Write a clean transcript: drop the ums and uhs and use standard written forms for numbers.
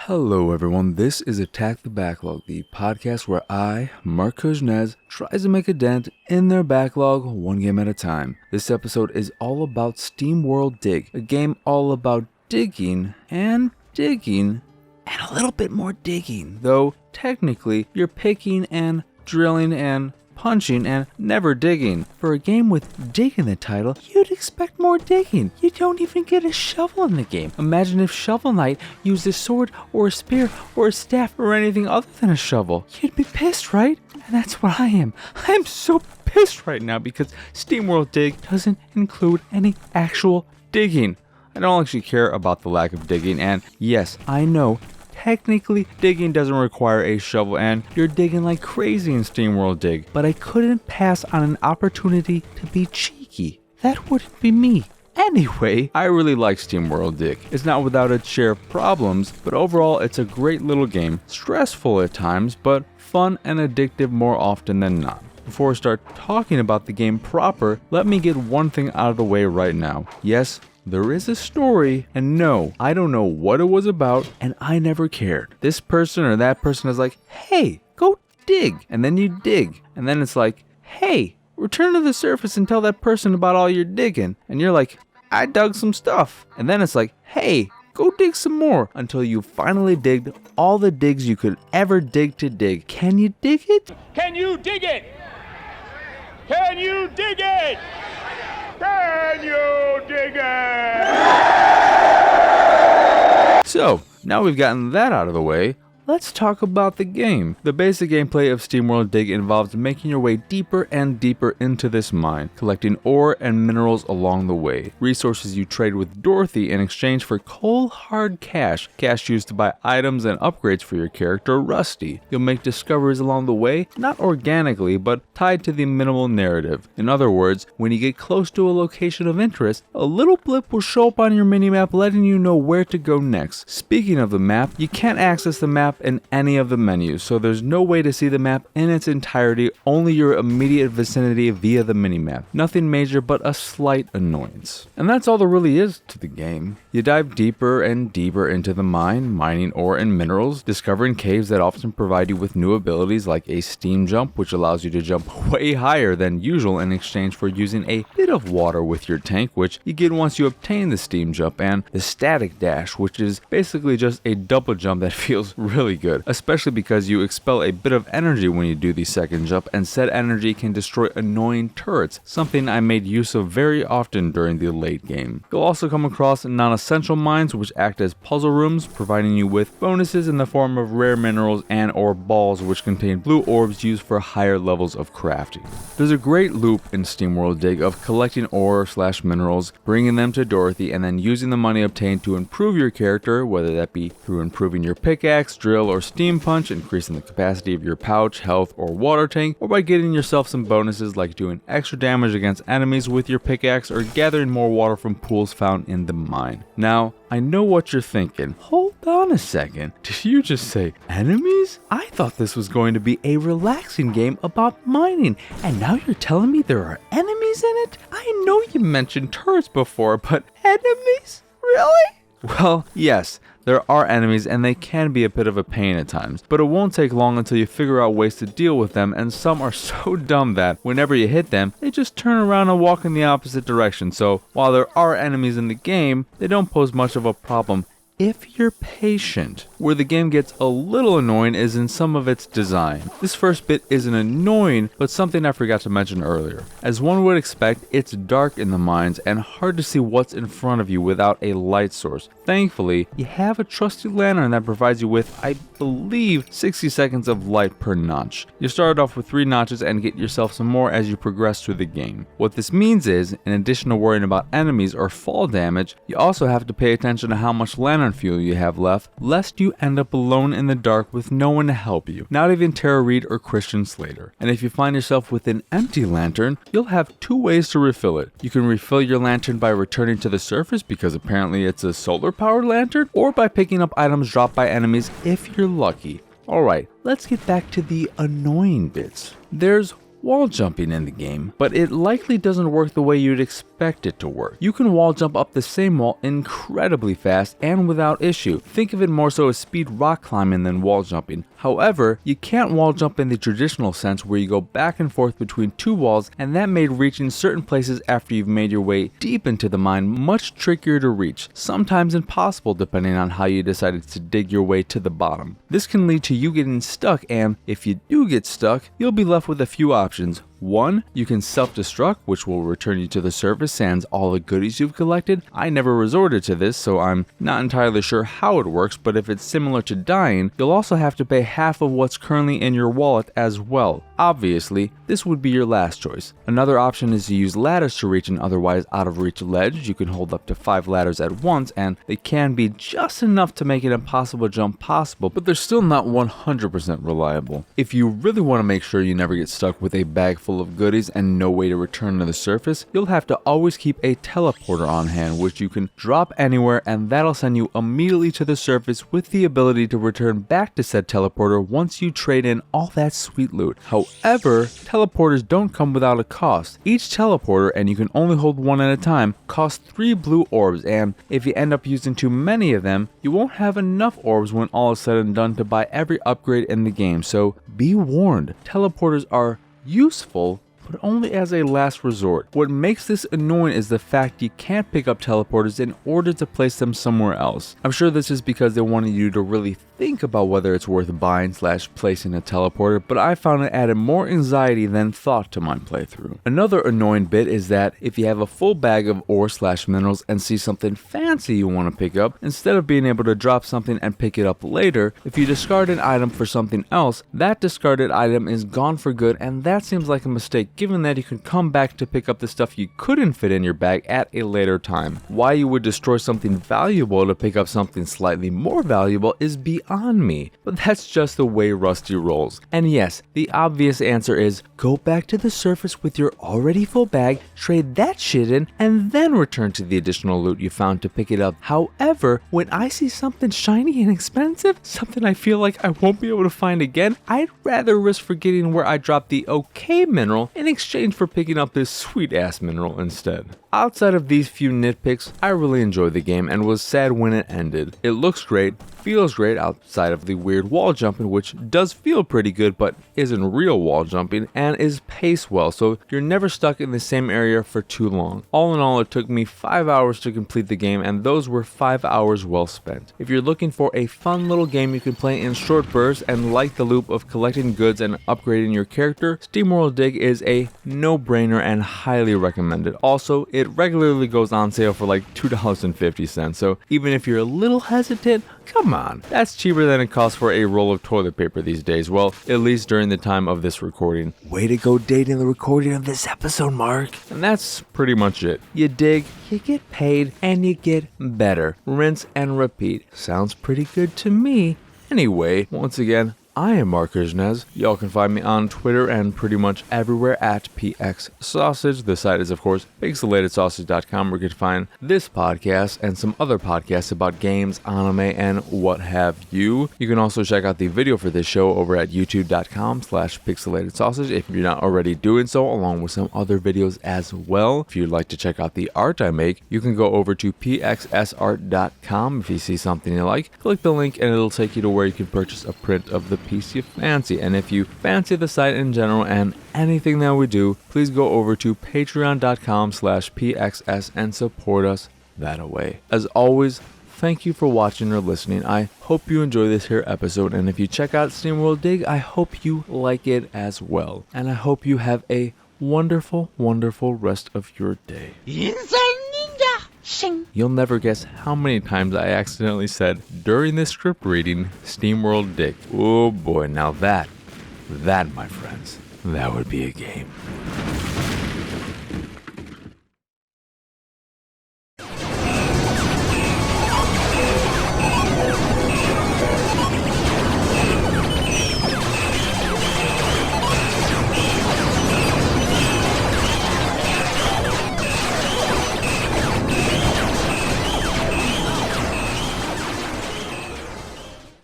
Hello everyone, this is Attack the Backlog, the podcast where I, Marc, tries to make a dent in their backlog one game at a time. This episode is all about SteamWorld Dig, a game all about digging and a little bit more digging, though technically you're picking and drilling and punching and never digging. For a game with dig in the title, you'd expect more digging. You don't even get a shovel in the game. Imagine if Shovel Knight used a sword or a spear or a staff or anything other than a shovel. You'd be pissed, right? And that's what I am. I'm so pissed right now because SteamWorld Dig doesn't include any actual digging. I don't actually care about the lack of digging, and yes, I know technically, digging doesn't require a shovel and you're digging like crazy in SteamWorld Dig, but I couldn't pass on an opportunity to be cheeky. That wouldn't be me. Anyway, I really like SteamWorld Dig. It's not without its share of problems, but overall it's a great little game. Stressful at times, but fun and addictive more often than not. Before I start talking about the game proper, let me get one thing out of the way right now. Yes, there is a story, and no, I don't know what it was about, and I never cared. This person or that person is like, hey, go dig, and then you dig, and then it's like, hey, return to the surface and tell that person about all your digging, and you're like, I dug some stuff, and then it's like, hey, go dig some more, until you finally digged all the digs you could ever dig to dig. Can you dig it? Can you dig it? Can you dig it? Can you dig it? So, now we've gotten that out of the way, let's talk about the game. The basic gameplay of SteamWorld Dig involves making your way deeper and deeper into this mine, collecting ore and minerals along the way. Resources you trade with Dorothy in exchange for cold hard cash used to buy items and upgrades for your character, Rusty. You'll make discoveries along the way, not organically, but tied to the minimal narrative. In other words, when you get close to a location of interest, a little blip will show up on your minimap letting you know where to go next. Speaking of the map, you can't access the map in any of the menus, so there's no way to see the map in its entirety, only your immediate vicinity via the minimap. Nothing major, but a slight annoyance. And that's all there really is to the game. You dive deeper and deeper into the mine, mining ore and minerals, discovering caves that often provide you with new abilities like a steam jump, which allows you to jump way higher than usual in exchange for using a bit of water with your tank, which you get once you obtain the steam jump, and the static dash, which is basically just a double jump that feels really good, especially because you expel a bit of energy when you do the second jump, and said energy can destroy annoying turrets, something I made use of very often during the late game. You'll also come across non-essential mines, which act as puzzle rooms, providing you with bonuses in the form of rare minerals and or balls, which contain blue orbs used for higher levels of crafting. There's a great loop in SteamWorld Dig of collecting ore/minerals, bringing them to Dorothy, and then using the money obtained to improve your character, whether that be through improving your pickaxe, drill, or steam punch, increasing the capacity of your pouch, health, or water tank, or by getting yourself some bonuses like doing extra damage against enemies with your pickaxe or gathering more water from pools found in the mine. Now, I know what you're thinking. Hold on a second. Did you just say enemies? I thought this was going to be a relaxing game about mining, and now you're telling me there are enemies in it? I know you mentioned turrets before, but enemies? Really? Well, yes. There are enemies and they can be a bit of a pain at times, but it won't take long until you figure out ways to deal with them, and some are so dumb that whenever you hit them, they just turn around and walk in the opposite direction. So while there are enemies in the game, they don't pose much of a problem if you're patient. Where the game gets a little annoying is in some of its design. This first bit isn't annoying, but something I forgot to mention earlier. As one would expect, it's dark in the mines and hard to see what's in front of you without a light source. Thankfully, you have a trusty lantern that provides you with, I believe, 60 seconds of light per notch. You start off with 3 notches and get yourself some more as you progress through the game. What this means is, in addition to worrying about enemies or fall damage, you also have to pay attention to how much lantern fuel you have left, lest you end up alone in the dark with no one to help you, not even Tara Reid or Christian Slater. And if you find yourself with an empty lantern, you'll have 2 ways to refill it. You can refill your lantern by returning to the surface, because apparently it's a solar powered lantern, or by picking up items dropped by enemies if you're lucky. Alright, let's get back to the annoying bits. There's wall jumping in the game, but it likely doesn't work the way you'd expect it to work. You can wall jump up the same wall incredibly fast and without issue. Think of it more so as speed rock climbing than wall jumping. However, you can't wall jump in the traditional sense where you go back and forth between two walls, and that made reaching certain places after you've made your way deep into the mine much trickier to reach, sometimes impossible depending on how you decided to dig your way to the bottom. This can lead to you getting stuck, and if you do get stuck, you'll be left with a few options. 1. You can self-destruct, which will return you to the surface sans all the goodies you've collected. I never resorted to this, so I'm not entirely sure how it works, but if it's similar to dying, you'll also have to pay half of what's currently in your wallet as well. Obviously, this would be your last choice. Another option is to use ladders to reach an otherwise out-of-reach ledge. You can hold up to 5 ladders at once, and they can be just enough to make an impossible jump possible, but they're still not 100% reliable. If you really want to make sure you never get stuck with a bag full of goodies and no way to return to the surface, you'll have to always keep a teleporter on hand, which you can drop anywhere, and that'll send you immediately to the surface with the ability to return back to said teleporter once you trade in all that sweet loot. However, teleporters don't come without a cost. Each teleporter, and you can only hold one at a time, costs 3 blue orbs, and if you end up using too many of them, you won't have enough orbs when all is said and done to buy every upgrade in the game, so be warned. Teleporters are useful, but only as a last resort. What makes this annoying is the fact you can't pick up teleporters in order to place them somewhere else. I'm sure this is because they wanted you to really think about whether it's worth buying / placing a teleporter, but I found it added more anxiety than thought to my playthrough. Another annoying bit is that if you have a full bag of ore / minerals and see something fancy you want to pick up, instead of being able to drop something and pick it up later, if you discard an item for something else, that discarded item is gone for good, and that seems like a mistake given that you can come back to pick up the stuff you couldn't fit in your bag at a later time. Why you would destroy something valuable to pick up something slightly more valuable is beyond me, but that's just the way Rusty rolls. And yes, the obvious answer is go back to the surface with your already full bag, trade that shit in, and then return to the additional loot you found to pick it up. However, when I see something shiny and expensive, something I feel like I won't be able to find again, I'd rather risk forgetting where I dropped the okay mineral in exchange for picking up this sweet ass mineral instead. Outside of these few nitpicks, I really enjoyed the game and was sad when it ended. It looks great, feels great outside of the weird wall jumping, which does feel pretty good but isn't real wall jumping, and is paced well, so you're never stuck in the same area for too long. All in all, it took me 5 hours to complete the game, and those were 5 hours well spent. If you're looking for a fun little game you can play in short bursts and like the loop of collecting goods and upgrading your character, SteamWorld Dig is a no-brainer and highly recommended. Also, it regularly goes on sale for like $2.50, so even if you're a little hesitant, come on, that's cheaper than it costs for a roll of toilet paper these days. Well, at least during the time of this recording. Way to go dating the recording of this episode, Mark. And that's pretty much it. You dig, you get paid, and you get better. Rinse and repeat. Sounds pretty good to me. Anyway, once again, I am Marc. Y'all can find me on Twitter and pretty much everywhere at PXSausage. The site is, of course, pixelatedsausage.com, where you can find this podcast and some other podcasts about games, anime, and what have you. You can also check out the video for this show over at youtube.com/pixelatedsausage if you're not already doing so, along with some other videos as well. If you'd like to check out the art I make, you can go over to pxsart.com. If you see something you like, click the link and it'll take you to where you can purchase a print of the piece you fancy. And if you fancy the site in general and anything that we do, please go over to patreon.com/pxs and support us that way. As always, thank you for watching or listening. I hope you enjoy this here episode, and if you check out SteamWorld Dig, I hope you like it as well. And I hope you have a wonderful, wonderful rest of your day. You'll never guess how many times I accidentally said during this script reading, SteamWorld Dig. Oh boy, now that, my friends, that would be a game.